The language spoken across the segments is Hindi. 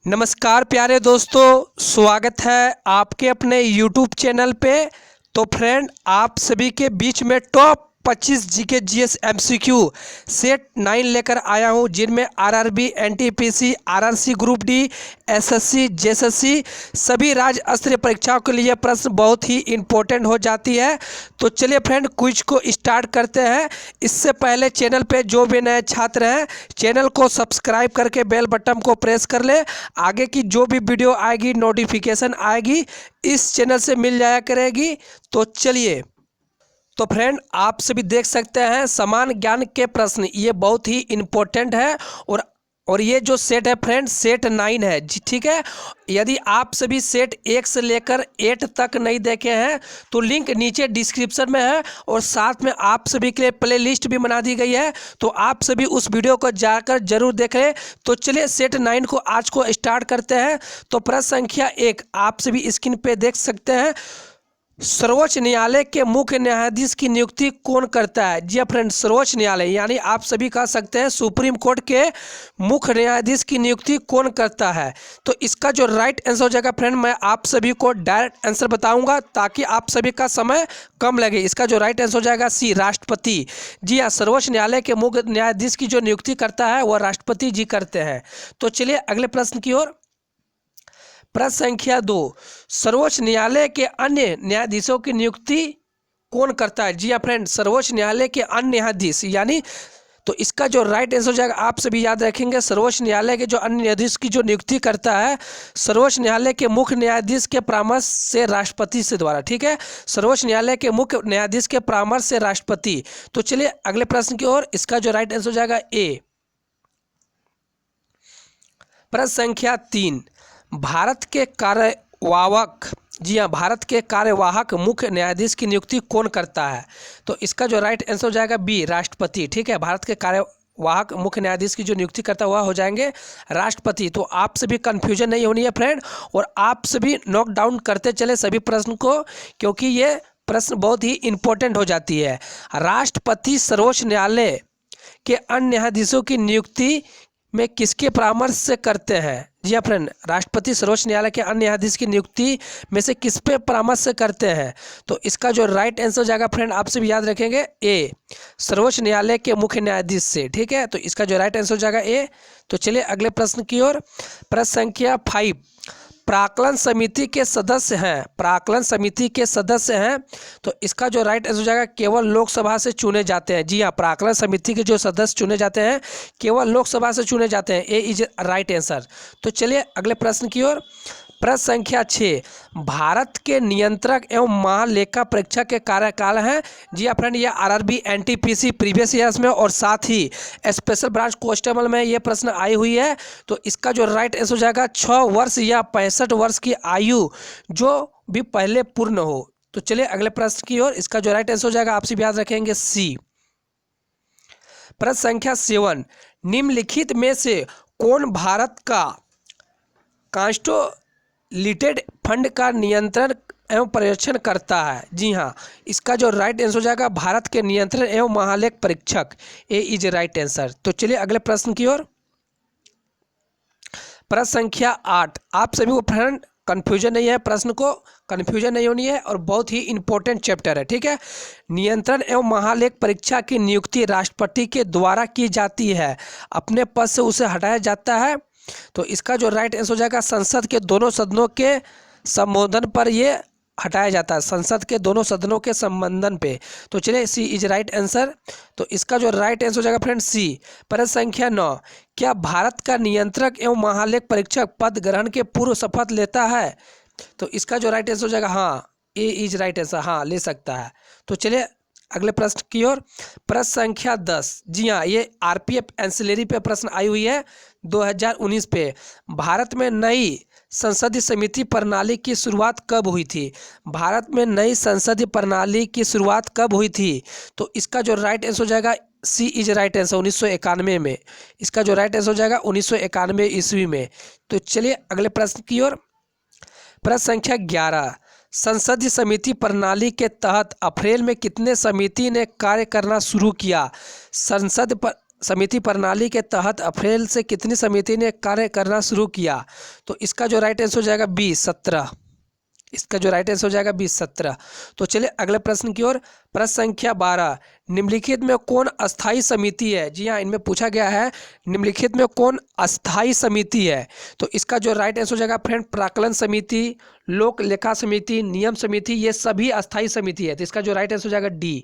नमस्कार प्यारे दोस्तों, स्वागत है आपके अपने YouTube चैनल पे। तो फ्रेंड, आप सभी के बीच में top 25 GK GS MCQ set 9 लेकर आया हूं, जिनमें RRB, NTPC, RRC group D, SSC, JSSC सभी राज्य स्तरीय परीक्षाओं के लिए प्रश्न बहुत ही इंपॉर्टेंट हो जाती है। तो चलिए फ्रेंड, क्विज को स्टार्ट करते हैं। इससे पहले चैनल पे जो भी नए छात्र हैं, चैनल को सब्सक्राइब करके बेल बटन को प्रेस कर ले। आगे की जो भी वीडियो आएगी, नोटिफिकेशन आएगी, इस चैनल से मिल जाया करेगी। तो चलिए, तो फ्रेंड, आप सभी देख सकते हैं समान ज्ञान के प्रश्न, ये बहुत ही इम्पोर्टेंट है। और ये जो सेट है फ्रेंड, सेट 9 है जी, ठीक है। यदि आप सभी सेट 1 से लेकर 8 तक नहीं देखे हैं तो लिंक नीचे डिस्क्रिप्शन में है, और साथ में आप सभी के लिए प्ले लिस्ट भी बना दी गई है, तो आप सभी उस वीडियो को जाकर जरूर देखें। तो चलिए सेट 9 को आज को स्टार्ट करते हैं। तो प्रश्न संख्या 1 आप सभी स्क्रीन पे देख सकते हैं। सर्वोच्च न्यायालय के मुख्य न्यायाधीश की नियुक्ति कौन करता है? जी फ्रेंड, सर्वोच्च न्यायालय यानी आप सभी कह सकते हैं सुप्रीम कोर्ट के मुख्य न्यायाधीश की नियुक्ति कौन करता है? तो इसका जो राइट आंसर हो जाएगा फ्रेंड, मैं आप सभी को डायरेक्ट आंसर बताऊंगा ताकि आप सभी का समय कम लगे। इसका जो राइट आंसर हो जाएगा सी, राष्ट्रपति। जी हाँ, सर्वोच्च न्यायालय के मुख्य न्यायाधीश की जो नियुक्ति करता है वह राष्ट्रपति जी करते हैं। तो चलिए अगले प्रश्न की ओर। प्रश्न संख्या 2 सर्वोच्च न्यायालय के अन्य न्यायाधीशों की नियुक्ति कौन करता है? जी हाँ फ्रेंड, सर्वोच्च न्यायालय के अन्य न्यायाधीश यानी, तो इसका जो राइट आंसर हो जाएगा, आप सभी याद रखेंगे, सर्वोच्च न्यायालय के जो अन्य न्यायाधीश की जो नियुक्ति करता है सर्वोच्च न्यायालय के मुख्य न्यायाधीश के परामर्श से राष्ट्रपति से द्वारा, ठीक है। सर्वोच्च न्यायालय के मुख्य न्यायाधीश के परामर्श से राष्ट्रपति। तो चलिए अगले प्रश्न की ओर। इसका जो राइट आंसर हो जाएगा ए। प्रश्न संख्या 3 भारत के कार्यवाहक, जी हाँ, भारत के कार्यवाहक मुख्य न्यायाधीश की नियुक्ति कौन करता है? तो इसका जो राइट आंसर हो जाएगा बी, राष्ट्रपति, ठीक है। भारत के कार्यवाहक मुख्य न्यायाधीश की जो नियुक्ति करता हुआ हो जाएंगे राष्ट्रपति। तो आप सभी कंफ्यूजन नहीं होनी है फ्रेंड, और आप सभी नोट डाउन करते चले सभी प्रश्न को, क्योंकि ये प्रश्न बहुत ही इंपॉर्टेंट हो जाती है। राष्ट्रपति सर्वोच्च न्यायालय के अन्य न्यायाधीशों की नियुक्ति में किसके परामर्श से करते हैं? जी हाँ फ्रेंड, राष्ट्रपति सर्वोच्च न्यायालय के अन्य न्यायाधीश की नियुक्ति में से किस पे परामर्श से करते हैं? तो इसका जो राइट आंसर हो जाएगा फ्रेंड, आप सभी याद रखेंगे ए, सर्वोच्च न्यायालय के मुख्य न्यायाधीश से, ठीक है। तो इसका जो राइट आंसर हो जाएगा ए। तो चलिए अगले प्रश्न की ओर। प्रश्न संख्या 5 प्राक्कलन समिति के सदस्य हैं, प्राक्कलन समिति के सदस्य हैं, तो इसका जो राइट आंसर हो जाएगा केवल लोकसभा से चुने जाते हैं। जी हाँ, प्राक्कलन समिति के जो सदस्य चुने जाते हैं केवल लोकसभा से चुने जाते हैं। ए इज राइट आंसर। तो चलिए अगले प्रश्न की ओर। प्रश्न संख्या 6 भारत के नियंत्रक एवं महालेखा परीक्षक के कार्यकाल हैं? जी हाँ फ्रेंड, ये आरआरबी, एनटीपीसी प्रीवियस ईयर्स में और साथ ही स्पेशल ब्रांच कांस्टेबल में ये प्रश्न आई हुई है। तो इसका जो राइट आंसर हो जाएगा 6 वर्ष या 65 वर्ष की आयु जो भी पहले पूर्ण हो। तो चलिए अगले प्रश्न की ओर। इसका जो राइट आंसर हो जाएगा, आप सभी याद रखेंगे सी। प्रश्न संख्या 7 निम्नलिखित में से कौन भारत का कॉन्स्टोलिटेड फंड का नियंत्रण एवं पर्यवेक्षण करता है? जी हाँ, इसका जो राइट आंसर हो जाएगा भारत के नियंत्रण एवं महालेख परीक्षक। ए इज राइट आंसर। तो चलिए अगले प्रश्न की ओर। प्रश्न संख्या 8 आप सभी को फ्रेंड कन्फ्यूजन नहीं है, प्रश्न को कन्फ्यूजन नहीं होनी है, और बहुत ही इंपॉर्टेंट चैप्टर है, ठीक है। नियंत्रण एवं महालेख परीक्षा की नियुक्ति राष्ट्रपति के द्वारा की जाती है, अपने पद से उसे हटाया जाता है। तो इसका जो राइट आंसर हो जाएगा संसद के दोनों सदनों के संबोधन पर ये हटाया जाता है, संसद के दोनों सदनों के संबोधन पे। तो चलिए सी इज राइट आंसर। तो इसका जो राइट आंसर हो जाएगा फ्रेंड सी। प्रश्न संख्या 9 क्या भारत का नियंत्रक एवं महालेख परीक्षक पद ग्रहण के पूर्व शपथ लेता है? तो इसका जो राइट आंसर हो जाएगा हाँ, ए इज राइट आंसर, हाँ ले सकता है। तो चलिए अगले प्रश्न की ओर। प्रश्न संख्या 10 जी हाँ, ये आरपीएफ एंसिलरी पे प्रश्न आई हुई है 2019 पे। भारत में नई संसदीय समिति प्रणाली की शुरुआत कब हुई थी? भारत में नई संसदीय प्रणाली की शुरुआत कब हुई थी? तो इसका जो राइट आंसर हो जाएगा सी इज राइट आंसर, 1991 में। इसका जो राइट आंसर हो जाएगा 1991 ईस्वी में। तो चलिए अगले प्रश्न की ओर। प्रश्न संख्या 11 संसदीय समिति प्रणाली के तहत अप्रैल में कितने समिति ने कार्य करना शुरू किया? समिति प्रणाली के तहत अप्रैल से कितनी समिति ने कार्य करना शुरू किया? तो इसका जो राइट आंसर हो जाएगा बी 17। इसका जो राइट आंसर हो जाएगा बी 17। तो चलिए अगले प्रश्न की ओर। प्रश्न संख्या 12, निम्नलिखित में कौन अस्थायी समिति है? जी हाँ, इनमें पूछा गया है निम्नलिखित में कौन अस्थायी समिति है? तो इसका जो राइट आंसर हो जाएगा फ्रेंड प्राक्कलन समिति, लोक लेखा समिति, नियम समिति, ये सभी अस्थायी समिति है। तो इसका जो राइट आंसर हो जाएगा डी।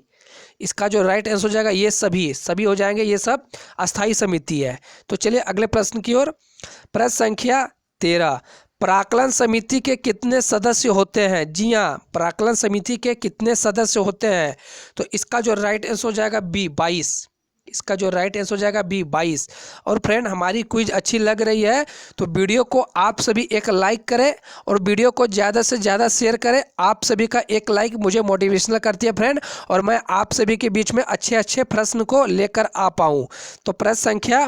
इसका जो राइट आंसर हो जाएगा ये सभी हो जाएंगे, ये सब अस्थायी समिति है। तो चलिए अगले प्रश्न की ओर। प्रश्न संख्या 13, प्राक्कलन समिति के कितने सदस्य होते हैं? जी हाँ, प्राक्कलन समिति के कितने सदस्य होते हैं? तो इसका जो राइट आंसर हो जाएगा बी 22। इसका जो राइट आंसर हो जाएगा बी 22। और फ्रेंड हमारी क्विज अच्छी लग रही है तो वीडियो को आप सभी एक लाइक करें और वीडियो को ज़्यादा से ज़्यादा शेयर करें। आप सभी का एक लाइक मुझे मोटिवेशनल करती है फ्रेंड, और मैं आप सभी के बीच में अच्छे अच्छे प्रश्न को लेकर आ पाऊँ। तो प्रश्न संख्या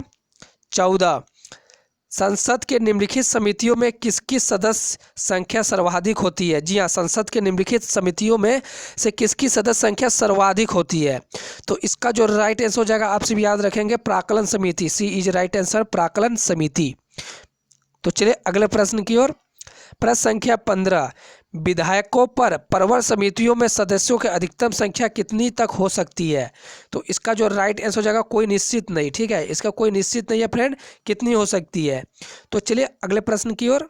14, संसद के निम्नलिखित समितियों में किसकी सदस्य संख्या सर्वाधिक होती है? जी हाँ, संसद के निम्नलिखित समितियों में से किसकी सदस्य संख्या सर्वाधिक होती है? तो इसका जो राइट आंसर हो जाएगा आप सभी याद रखेंगे प्राक्कलन समिति। सी इज राइट आंसर, प्राक्कलन समिति। तो चलिए अगले प्रश्न की ओर। प्रश्न संख्या 15, विधायकों पर प्रवर समितियों में सदस्यों की अधिकतम संख्या कितनी तक हो सकती है? तो इसका जो राइट आंसर हो जाएगा कोई निश्चित नहीं। ठीक है, इसका कोई निश्चित नहीं है फ्रेंड, कितनी हो सकती है। तो चलिए अगले प्रश्न की ओर।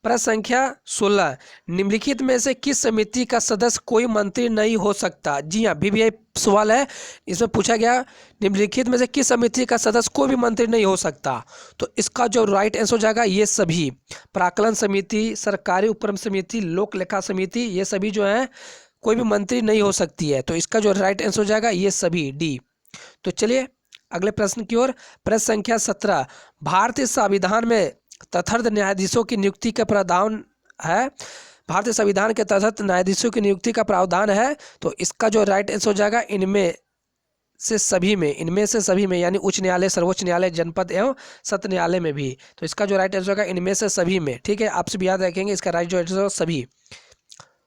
प्रश्न संख्या 16, निम्नलिखित में से किस समिति का सदस्य कोई मंत्री नहीं हो सकता? जी हाँ, भी सवाल है, इसमें पूछा गया निम्नलिखित में से किस समिति का सदस्य कोई भी मंत्री नहीं हो सकता। तो इसका जो राइट आंसर हो जाएगा ये सभी, प्राक्कलन समिति, सरकारी उपक्रम समिति, लोक लेखा समिति, ये सभी जो है कोई भी मंत्री नहीं हो सकती है। तो इसका जो राइट आंसर हो जाएगा ये सभी, डी। तो चलिए अगले प्रश्न की ओर। प्रश्न संख्या 17, भारतीय संविधान में तथर्थ न्यायाधीशों की नियुक्ति का प्रावधान है। भारतीय संविधान के तहत न्यायाधीशों की नियुक्ति का प्रावधान है। तो इसका जो राइट आंसर हो जाएगा इनमें से सभी में, यानी उच्च न्यायालय, सर्वोच्च न्यायालय, जनपद एवं सत्र न्यायालय में भी। तो इसका जो राइट आंसर होगा इनमें से सभी में। ठीक है, आप सभी याद रखेंगे इसका राइट जो आंसर सभी।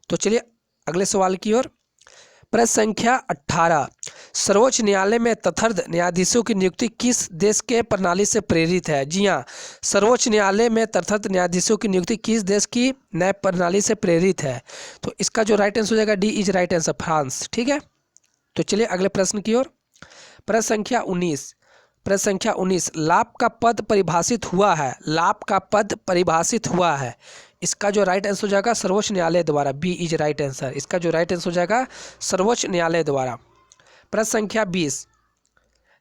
तो चलिए अगले सवाल की ओर। प्रश्न संख्या 18, सर्वोच्च न्यायालय में तथर्थ न्यायाधीशों की नियुक्ति किस देश के प्रणाली से प्रेरित है? जी हाँ, सर्वोच्च न्यायालय में तथर्थ न्यायाधीशों की नियुक्ति किस देश की न्याय प्रणाली से प्रेरित है? तो इसका जो राइट आंसर हो जाएगा D is right answer, France. ठीक है, तो चलिए अगले प्रश्न की ओर। प्रश्न संख्या 19, लाभ का पद परिभाषित हुआ है। लाभ का पद परिभाषित हुआ है। इसका जो राइट आंसर हो जाएगा सर्वोच्च न्यायालय द्वारा, बी इज राइट आंसर। इसका जो राइट आंसर हो जाएगा सर्वोच्च न्यायालय द्वारा। प्रश्न संख्या 20,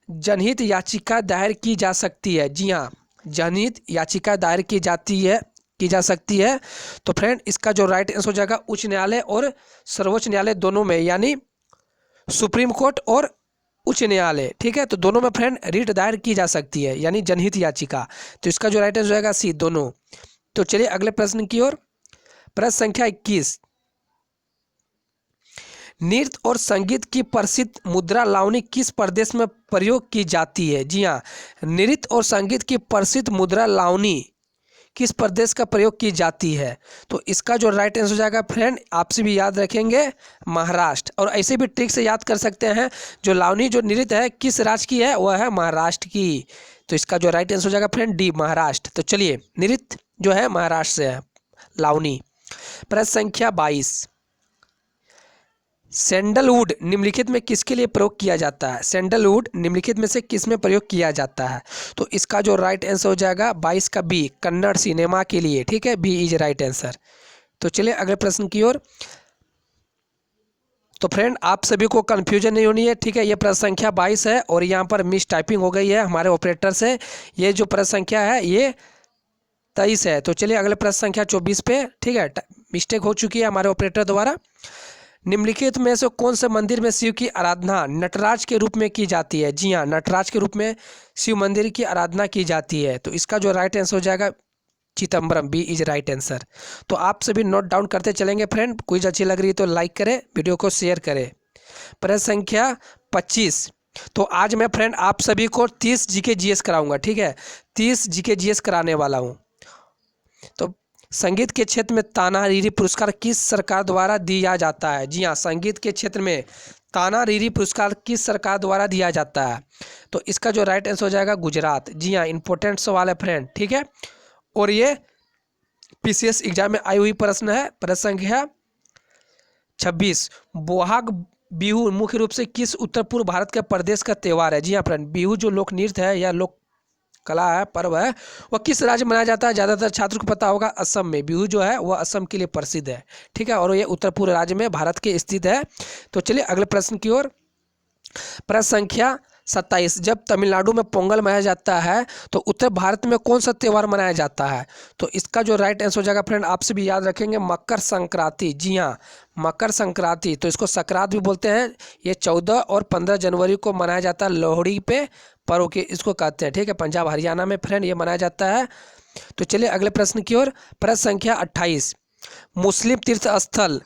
जनहित याचिका दायर की जा सकती है। जी हाँ, जनहित याचिका दायर की जा सकती है। तो फ्रेंड इसका जो राइट आंसर हो जाएगा उच्च न्यायालय और सर्वोच्च न्यायालय दोनों में, यानी सुप्रीम कोर्ट और उच्च न्यायालय। ठीक है, तो दोनों में फ्रेंड रिट दायर की जा सकती है, यानी जनहित याचिका। तो इसका जो राइट आंसर हो जाएगा सी, दोनों। तो चलिए अगले प्रश्न की ओर। प्रश्न संख्या 21, नृत्य और संगीत की प्रसिद्ध मुद्रा लावनी किस प्रदेश में प्रयोग की जाती है? जी हाँ, नृत्य और संगीत की प्रसिद्ध मुद्रा लावनी किस प्रदेश का प्रयोग की जाती है? तो इसका जो राइट आंसर हो जाएगा फ्रेंड आपसे भी याद रखेंगे महाराष्ट्र। और ऐसे भी ट्रिक से याद कर सकते हैं, जो लावनी जो नृत्य है किस राज्य की है, वह है महाराष्ट्र की। तो इसका जो राइट आंसर हो जाएगा फ्रेंड डी, महाराष्ट्र। तो चलिए नृत्य जो है महाराष्ट्र से है, लावनी। प्रश्न संख्या 22, सैंडलवुड निम्नलिखित में किसके लिए प्रयोग किया जाता है? सैंडलवुड निम्नलिखित में से किस में प्रयोग किया जाता है? तो इसका जो राइट आंसर हो जाएगा 22 का बी, कन्नड़ सिनेमा के लिए। ठीक है, बी इज राइट आंसर। तो चलिए अगले प्रश्न की ओर। तो फ्रेंड आप सभी को कन्फ्यूजन नहीं होनी है। ठीक है, ये प्रश्न संख्या 22 है और यहाँ पर मिस टाइपिंग हो गई है हमारे ऑपरेटर से। ये जो प्रश्न संख्या है ये 23 है। तो चलिए अगले प्रश्न संख्या 24 पे, ठीक है, मिस्टेक हो चुकी है हमारे ऑपरेटर द्वारा। निम्नलिखित में से कौन से मंदिर में शिव की आराधना नटराज के रूप में की जाती है? जी हाँ, नटराज के रूप में शिव मंदिर की आराधना की जाती है। तो इसका जो राइट आंसर हो जाएगा Chidambaram, B is right answer. तो आप सभी नोट डाउन करते चलेंगे फ्रेंड। क्विज अच्छी लग रही है तो लाइक करें, वीडियो को शेयर करें। प्रश्न संख्या 25, तो आज मैं फ्रेंड आप सभी को 30 जीके जीएस कराऊंगा। ठीक है, 30 जीके जीएस कराने वाला हूँ। तो संगीत के क्षेत्र में तानारीरी पुरस्कार किस सरकार द्वारा दिया जाता है? जी हाँ, संगीत के क्षेत्र में तानारीरी पुरस्कार किस सरकार द्वारा दिया जाता है? तो इसका जो राइट आंसर हो जाएगा गुजरात। जी हाँ, इंपॉर्टेंट सवाल है फ्रेंड, ठीक है। और ये पीसीएस एग्जाम में आई हुई प्रश्न है। प्रश्न संख्या 26, बोहाग बिहू मुख्य रूप से किस उत्तर पूर्व भारत के प्रदेश का त्यौहार है? जी हाँ फ्रेंड, बिहू जो लोक नृत्य है या लोक कला है, पर्व है, वह किस राज्य में मनाया जाता है? ज़्यादातर छात्रों को पता होगा, असम में। बिहू जो है वह असम के लिए प्रसिद्ध है, ठीक है, और ये उत्तर पूर्व राज्य में भारत के स्थित है। तो चलिए अगले प्रश्न की ओर। प्रश्न संख्या 27, जब तमिलनाडु में पोंगल मनाया जाता है तो उत्तर भारत में कौन सा त्यौहार मनाया जाता है? तो इसका जो राइट आंसर हो जाएगा फ्रेंड, आपसे भी याद रखेंगे, मकर संक्रांति। जी हाँ, मकर संक्रांति, तो इसको संक्रांत भी बोलते हैं। ये 14 और 15 जनवरी को मनाया जाता है, लोहड़ी पे पर्व के इसको कहते हैं, ठीक है। पंजाब हरियाणा में फ्रेंड ये मनाया जाता है। तो चलिए अगले प्रश्न की ओर। प्रश्न संख्या 28, मुस्लिम तीर्थ स्थल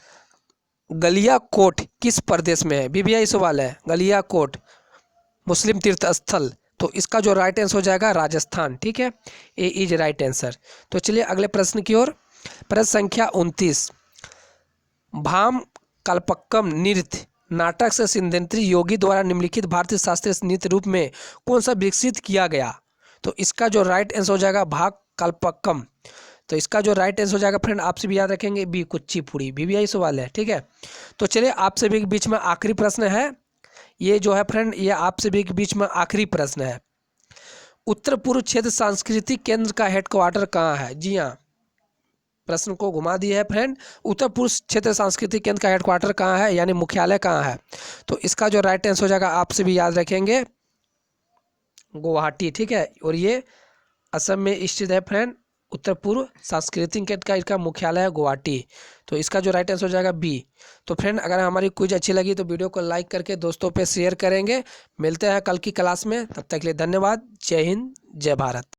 गलियाकोट किस प्रदेश में है? बीबीआई सवाल है, गलियाकोट मुस्लिम तीर्थ स्थल। तो इसका जो राइट आंसर हो जाएगा राजस्थान, ठीक है, ए इज राइट आंसर। तो चलिए अगले प्रश्न की ओर। प्रश्न संख्या 29, भाम कल्पक्कम नृत्य नाटक से सिद्धेंद्री योगी द्वारा निम्नलिखित भारतीय शास्त्रीय नृत्य रूप में कौन सा विकसित किया गया? तो इसका जो राइट आंसर हो जाएगा भाग कल्पक्कम। तो इसका जो राइट आंसर हो जाएगा फ्रेंड, आपसे भी याद रखेंगे, बी कुचिपुड़ी। बीबीआई सवाल है, ठीक है। तो चलिए आपसे भी बीच में आखिरी प्रश्न है, ये जो है फ्रेंड, ये आपसे भी बीच में आखिरी प्रश्न है। उत्तर पूर्व क्षेत्र सांस्कृतिक केंद्र का हेडक्वार्टर कहाँ है? जी हाँ, प्रश्न को घुमा दिया है फ्रेंड, उत्तर पूर्व क्षेत्र सांस्कृतिक केंद्र का हेडक्वार्टर कहाँ है, यानी मुख्यालय कहाँ है? तो इसका जो राइट आंसर हो जाएगा, आपसे भी याद रखेंगे, गुवाहाटी, ठीक है। और ये असम में स्थित है फ्रेंड, उत्तर पूर्व सांस्कृतिक केंद्र का इसका मुख्यालय है गुवाहाटी। तो इसका जो राइट आंसर हो जाएगा बी। तो फ्रेंड अगर हमारी क्विज अच्छी लगी तो वीडियो को लाइक करके दोस्तों पे शेयर करेंगे। मिलते हैं कल की क्लास में, तब तक के लिए धन्यवाद। जय हिंद, जय भारत।